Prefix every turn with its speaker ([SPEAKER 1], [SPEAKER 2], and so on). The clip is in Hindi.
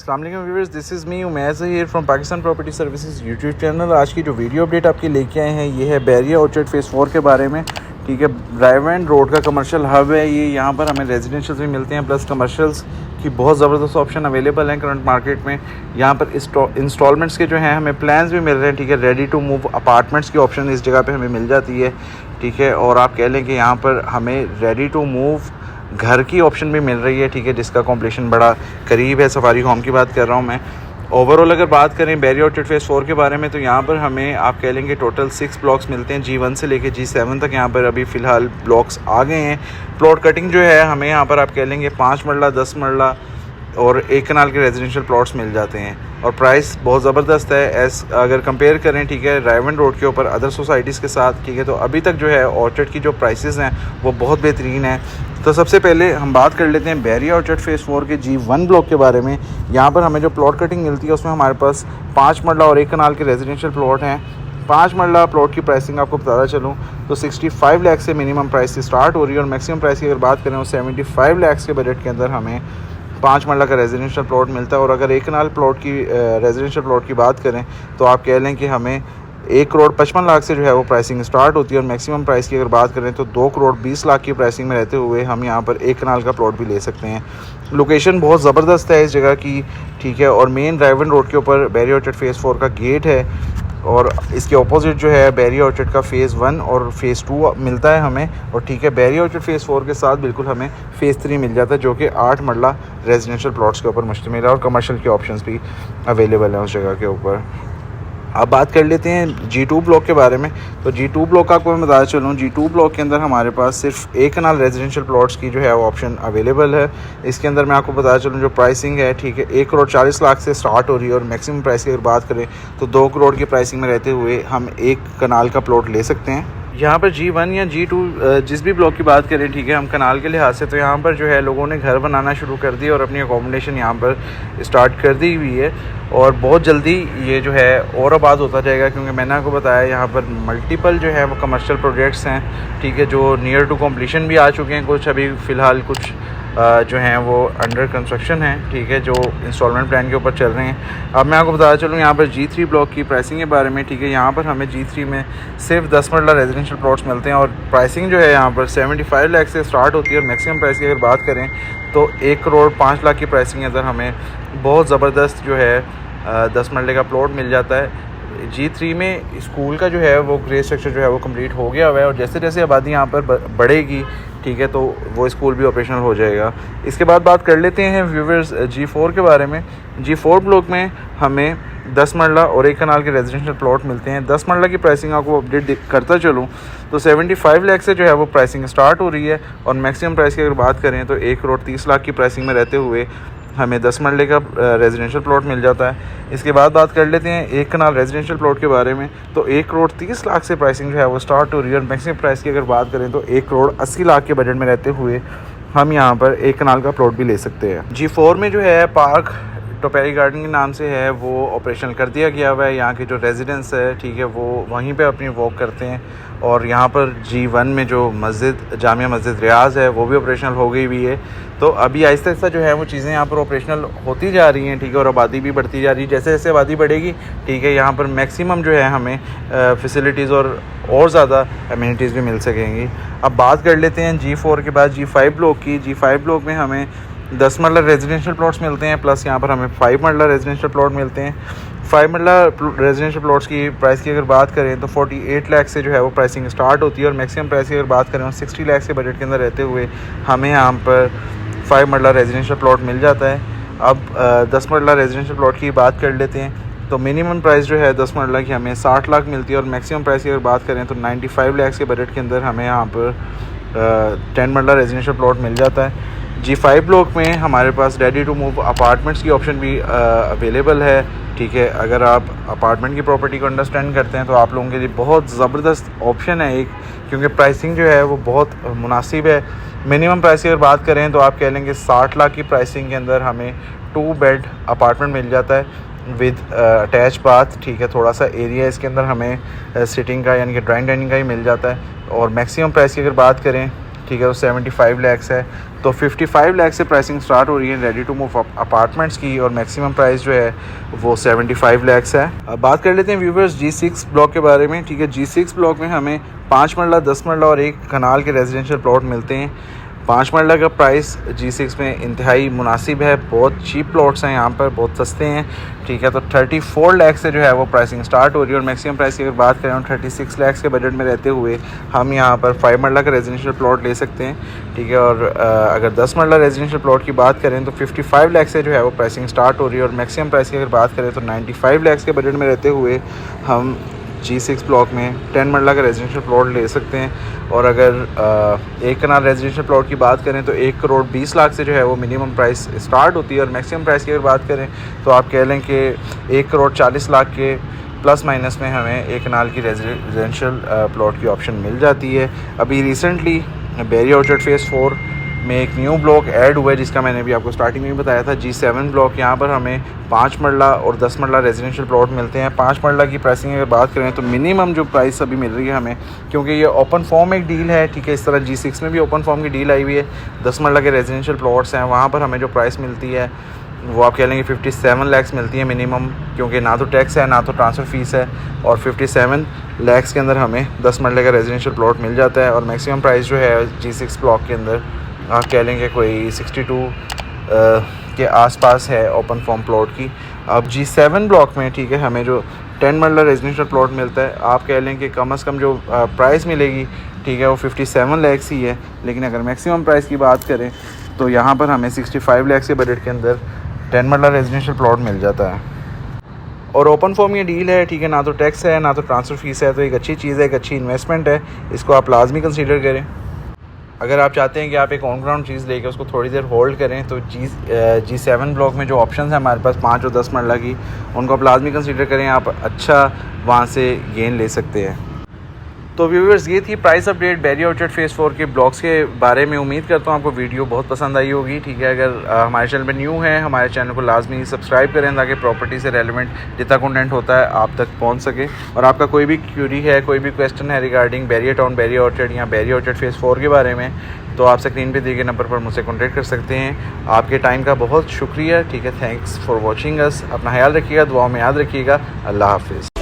[SPEAKER 1] अस्सलाम वालेकुम viewers, this is me Umaiz here from Pakistan property services YouTube channel. आज की जो वीडियो अपडेट आपके लेके आए हैं ये है बैरिया ऑर्चर्ड फेज़ 4 के बारे में। ठीक है, ड्राइव एंड रोड का कमर्शियल हब है ये। यहाँ पर हमें रेजिडेंशियल्स भी मिलते हैं प्लस कमर्शियल्स की बहुत ज़बरदस्त ऑप्शन अवेलेबल हैं करंट मार्केट में। यहाँ पर इंस्टॉलमेंट्स के जो हैं हमें प्लान्स भी मिल रहे हैं। ठीक है, रेडी टू मूव अपार्टमेंट्स की ऑप्शन इस जगह पे हमें मिल जाती है। ठीक है, और आप कह लें कि यहाँ पर हमें रेडी टू मूव घर की ऑप्शन भी मिल रही है। ठीक है, जिसका कॉम्प्लीशन बड़ा करीब है। सफारी होम की बात कर रहा हूँ मैं। ओवरऑल अगर बात करें बैरिया ऑर्चर्ड फेज़ 4 के बारे में तो यहाँ पर हमें आप कह लेंगे टोटल 6 ब्लॉक्स मिलते हैं। G1 से लेके G7 तक यहाँ पर अभी फ़िलहाल ब्लॉक्स आ गए हैं। प्लॉट कटिंग जो है हमें यहाँ पर आप कह लेंगे 5 मरला 10 मरला और 1 कनाल के रेजिडेंशियल प्लॉट्स मिल जाते हैं और प्राइस बहुत ज़बरदस्त है अगर कंपेयर करें। ठीक है, ड्राइव एंड रोड के ऊपर अदर सोसाइटीज़ के साथ। ठीक है, तो अभी तक जो है ऑर्चर्ड की जो प्राइसेस हैं वो बहुत बेहतरीन है। तो सबसे पहले हम बात कर लेते हैं बैरिया ऑर्चर्ड फेज़ 4 के G1 ब्लॉक के बारे में। यहाँ पर हमें जो प्लॉट कटिंग मिलती है उसमें हमारे पास 5 मरला और 1 कनाल के रेजिडेंशियल प्लॉट हैं। 5 मरला प्लॉट की प्राइसिंग आपको बताता चलूँ तो 65 लाख से मिनिमम प्राइस से स्टार्ट हो रही है और मैक्सिमम प्राइस की अगर बात करें वो 75 लाख के बजट के अंदर हमें 5 मरला का रेजिडेंशियल प्लॉट मिलता है। और अगर 1 कनाल प्लॉट की रेजिडेंशियल प्लॉट की बात करें तो आप कह लें कि हमें 1 करोड़ 55 लाख से जो है वो प्राइसिंग स्टार्ट होती है और मैक्सिमम प्राइस की अगर बात करें तो 2 करोड़ 20 लाख की प्राइसिंग में रहते हुए हम यहाँ पर 1 कनाल का प्लॉट भी ले सकते हैं। लोकेशन बहुत ज़बरदस्त है इस जगह की। ठीक है, और मेन ड्राइव एंड रोड के ऊपर बैरिया ऑर्चर्ड फेज़ 4 का गेट है और इसके ऑपोजिट जो है बैरिया ऑर्चर्ड का फ़ेज़ 1 और फ़ेज़ 2 मिलता है हमें। और ठीक है, बैरिया ऑर्चर्ड फ़ेज़ 4 के साथ बिल्कुल हमें फ़ेज़ 3 मिल जाता है जो कि 8 मरला रेजिडेंशियल प्लॉट्स के ऊपर मुश्तमिल है और कमर्शियल के ऑप्शंस भी अवेलेबल हैं उस जगह के ऊपर। अब बात कर लेते हैं G2 ब्लॉक के बारे में। तो G2 ब्लॉक आपको मैं बताता चलूँ, G2 ब्लॉक के अंदर हमारे पास सिर्फ 1 कनाल रेजिडेंशियल प्लॉट्स की जो है वो ऑप्शन अवेलेबल है। इसके अंदर मैं आपको बताता चलूँ जो प्राइसिंग है, ठीक है, 1 करोड़ 40 लाख से स्टार्ट हो रही है और मैक्सिमम प्राइस की अगर बात करें तो 2 करोड़ की प्राइसिंग में रहते हुए हम 1 कनाल का प्लॉट ले सकते हैं। यहाँ पर G1 या G2 जिस भी ब्लॉक की बात करें, ठीक है, हम कनाल के लिहाज से तो यहाँ पर जो है लोगों ने घर बनाना शुरू कर दिया और अपनी अकोमोडेशन यहाँ पर स्टार्ट कर दी हुई है और बहुत जल्दी ये जो है और आबाद होता जाएगा क्योंकि मैंने आपको बताया यहाँ पर मल्टीपल जो है वो कमर्शियल प्रोजेक्ट्स हैं। ठीक है, जो नियर टू कंप्लीशन भी आ चुके हैं, कुछ अभी फ़िलहाल कुछ जो हैं वो अंडर कंस्ट्रक्शन हैं। ठीक है, जो इंस्टॉलमेंट प्लान के ऊपर चल रहे हैं। अब मैं आपको बताता चलूँ यहाँ पर G3 ब्लॉक की प्राइसिंग के बारे में। ठीक है, यहाँ पर हमें G3 में सिर्फ 10 मरला रेजिडेंशियल प्लॉट्स मिलते हैं और प्राइसिंग जो है यहाँ पर 75 लाख से स्टार्ट होती है और मैक्सिमम प्राइस की अगर बात करें तो 1 करोड़ 5 लाख की प्राइसिंग के अंदर हमें बहुत ज़बरदस्त जो है 10 मरले का प्लॉट मिल जाता है। G3 में स्कूल का जो है वो ग्रे स्ट्रक्चर जो है वो कंप्लीट हो गया हुआ है और जैसे जैसे आबादी यहाँ पर बढ़ेगी, ठीक है, तो वो स्कूल भी ऑपरेशनल हो जाएगा। इसके बाद बात कर लेते हैं व्यूवर्स G4 के बारे में। G4 ब्लॉक में हमें 10 मरला और 1 कनाल के रेजिडेंशियल प्लॉट मिलते हैं। 10 मरला की प्राइसिंग आपको अपडेट करता चलूँ तो 75 लाख से जो है वो प्राइसिंग स्टार्ट हो रही है और मैक्सिमम प्राइस की अगर बात करें तो 1 करोड़ 30 लाख की प्राइसिंग में रहते हुए हमें 10 मरले का रेजिडेंशियल प्लॉट मिल जाता है। इसके बाद बात कर लेते हैं 1 कनाल रेजिडेंशियल प्लॉट के बारे में। तो 1 करोड़ 30 लाख से प्राइसिंग जो है वो स्टार्ट हो रही है और मैक्सिमम प्राइस की अगर बात करें तो 1 करोड़ 80 लाख के बजट में रहते हुए हम यहाँ पर 1 कनाल का प्लॉट भी ले सकते हैं। G4 में जो है पार्क टोपेरी गार्डन के नाम से है वो ऑपरेशनल कर दिया गया हुआ है। यहाँ के जो रेजिडेंट्स है, ठीक है, वो वहीं पे अपनी वॉक करते हैं और यहाँ पर G1 में जो मस्जिद जामिया मस्जिद रियाज है वो भी ऑपरेशनल हो गई हुई है। तो अभी आहिस्ता आहिस्ता जो है वो चीज़ें यहाँ पर ऑपरेशनल होती जा रही हैं। ठीक है, और आबादी भी बढ़ती जा रही है। जैसे जैसे आबादी बढ़ेगी, ठीक है, यहाँ पर मैक्सिमम जो है हमें फैसिलिटीज़ और ज़्यादा अम्यूनिटीज़ भी मिल सकेंगी। अब बात कर लेते हैं G4 के बाद G5 ब्लॉक की। G5 ब्लॉक में हमें 10 मरला रेजिडेंशियल प्लॉट्स मिलते हैं प्लस यहाँ पर हमें 5 मरला रेजिडेंशियल प्लॉट मिलते हैं। 5 मरला रेजिडेंशियल प्लॉट्स की प्राइस की अगर बात करें तो 48 लाख से जो है वो प्राइसिंग स्टार्ट होती है और मैक्सिमम प्राइस की अगर बात करें 60 लाख के बजट के अंदर रहते हुए हमें यहाँ पर 5 मरला रेजिडेंशियल प्लॉट मिल जाता है। अब 10 मरला रेजिडेंशियल प्लॉट की बात कर लेते हैं तो मिनिमम प्राइस जो है 10 मरला की हमें 60 लाख मिलती है और मैक्सिमम प्राइस की अगर बात करें तो 95 लाख के बजट के अंदर हमें यहाँ पर 10 मरला रेजिडेंशियल प्लॉट मिल जाता है। G5 ब्लॉक में हमारे पास रेडी टू मूव अपार्टमेंट्स की ऑप्शन भी अवेलेबल है। ठीक है, अगर आप अपार्टमेंट की प्रॉपर्टी को अंडरस्टैंड करते हैं तो आप लोगों के लिए बहुत ज़बरदस्त ऑप्शन है एक, क्योंकि प्राइसिंग जो है वो बहुत मुनासिब है। मिनिमम प्राइस की अगर बात करें तो आप कह लेंगे 60 लाख की प्राइसिंग के अंदर हमें 2 बेड अपार्टमेंट मिल जाता है विद अटैच बाथ। ठीक है, थोड़ा सा एरिया इसके अंदर हमें सिटिंग का यानी कि ड्राइंग डाइनिंग का ही मिल जाता है और मैक्सिमम प्राइस की अगर बात करें ठीक है, वो 75 लैक्स है। तो 55 लाख से प्राइसिंग स्टार्ट हो रही है रेडी टू मूव अपार्टमेंट्स की, और मैक्सिमम प्राइस जो है वो 75 लैक्स है। अब बात कर लेते हैं व्यूवर्स G6 ब्लॉक के बारे में। ठीक है, G6 ब्लॉक में हमें 5 मरला, 10 मरला और 1 कनाल के रेजिडेंशियल प्लॉट मिलते हैं। 5 मरला का प्राइस G6 में इंतहाई मुनासिब है, बहुत चीप प्लॉट्स हैं यहाँ पर, बहुत सस्ते हैं। ठीक है, तो 34 लाख से जो है वो प्राइसिंग स्टार्ट हो रही है, और मैक्सिमम प्राइस की अगर बात करें 36 लाख के बजट में रहते हुए हम यहाँ पर 5 मरला का रेजिडेंशियल प्लॉट ले सकते हैं। ठीक है, और अगर 10 मरला रेजिडेंशियल प्लॉट की बात करें तो 55 लाख से जो है वो प्राइसिंग स्टार्ट हो रही है, और मैक्सिमम प्राइस की अगर बात करें तो 95 लाख के बजट में रहते हुए हम G6 ब्लॉक में 10 मरला का रेजिडेंशियल प्लॉट ले सकते हैं। और अगर 1 कनाल रेजिडेंशियल प्लॉट की बात करें तो 1 करोड़ 20 लाख से जो है वो मिनिमम प्राइस स्टार्ट होती है, और मैक्सिमम प्राइस की अगर बात करें तो आप कह लें कि 1 करोड़ 40 लाख के प्लस माइनस में हमें 1 कनाल की रेजिडेंशियल प्लॉट की ऑप्शन मिल जाती है। अभी रिसेंटली बैरिया ऑर्चर्ड फेज़ 4 में एक न्यू ब्लॉक ऐड हुआ है, जिसका मैंने भी आपको स्टार्टिंग में बताया था, G7 ब्लॉक। यहाँ पर हमें 5 मरला और 10 मरला रेजिडेंशियल प्लॉट मिलते हैं। 5 मरला की प्राइसिंग अगर बात करें तो मिनिमम जो प्राइस अभी मिल रही है हमें, क्योंकि ये ओपन फॉर्म एक डील है। ठीक है, इस तरह G6 में भी ओपन फॉर्म की डील आई हुई है। 10 मरला के रेजिडेंशियल प्लॉट्स हैं, वहाँ पर हमें जो प्राइस मिलती है वो आप कह लेंगे 57 लैक्स मिलती है मिनिमम, क्योंकि ना तो टैक्स है ना तो ट्रांसफ़र फ़ीस है, और 57 लैक्स के अंदर हमें 10 मरले का रेजिडेंशियल प्लॉट मिल जाता है। और मैक्सिमम प्राइस जो है G6 ब्लॉक के अंदर आप कह लेंगे कोई 62 के आसपास है ओपन फॉर्म प्लॉट की। अब G7 ब्लॉक में ठीक है हमें जो 10 मरला रेजिडेंशियल प्लॉट मिलता है, आप कह लें कि कम से कम जो प्राइस मिलेगी ठीक है वो 57 लैक्स ही है। लेकिन अगर मैक्सिमम प्राइस की बात करें तो यहाँ पर हमें 65 लैक्स के बजट के अंदर 10 मरला रेजिडेंशियल प्लॉट मिल जाता है। और ओपन फॉर्म ये डील है, ठीक है, ना तो टैक्स है ना तो ट्रांसफ़र फ़ीस है, तो एक अच्छी चीज़ है, एक अच्छी इन्वेस्टमेंट है, इसको आप लाजमी कंसीडर करें। अगर आप चाहते हैं कि आप एक ऑन ग्राउंड चीज़ लेके उसको थोड़ी देर होल्ड करें तो G7 ब्लॉक में जो ऑप्शंस हैं हमारे पास 5 और 10 मरला की, उनको आप लाजमी कंसीडर करें, आप अच्छा वहाँ से गेन ले सकते हैं। तो व्यूअर्स, ये थी price update Bairia orchard phase 4 के ब्लॉक्स के बारे में। उम्मीद करता हूँ आपको वीडियो बहुत पसंद आई होगी। ठीक है, अगर हमारे चैनल पे न्यू है, हमारे चैनल को लाजमी सब्सक्राइब करें ताकि प्रॉपर्टी से रेलेवेंट जितना कंटेंट होता है आप तक पहुँच सके। और आपका कोई भी क्यूरी है, कोई भी क्वेश्चन है regarding Bairia town, Bairia orchard या बैरिया ऑर्चर्ड फेज़ 4 के बारे में, तो आप स्क्रीन पे दिए गए नंबर पर मुझसे कॉन्टैक्ट कर सकते हैं। आपके टाइम का बहुत शुक्रिया। ठीक है, थैंक्स फॉर वॉचिंग अस। अपना ख्याल रखिएगा, दुआओं में याद रखिएगा। अल्लाह हाफिज़।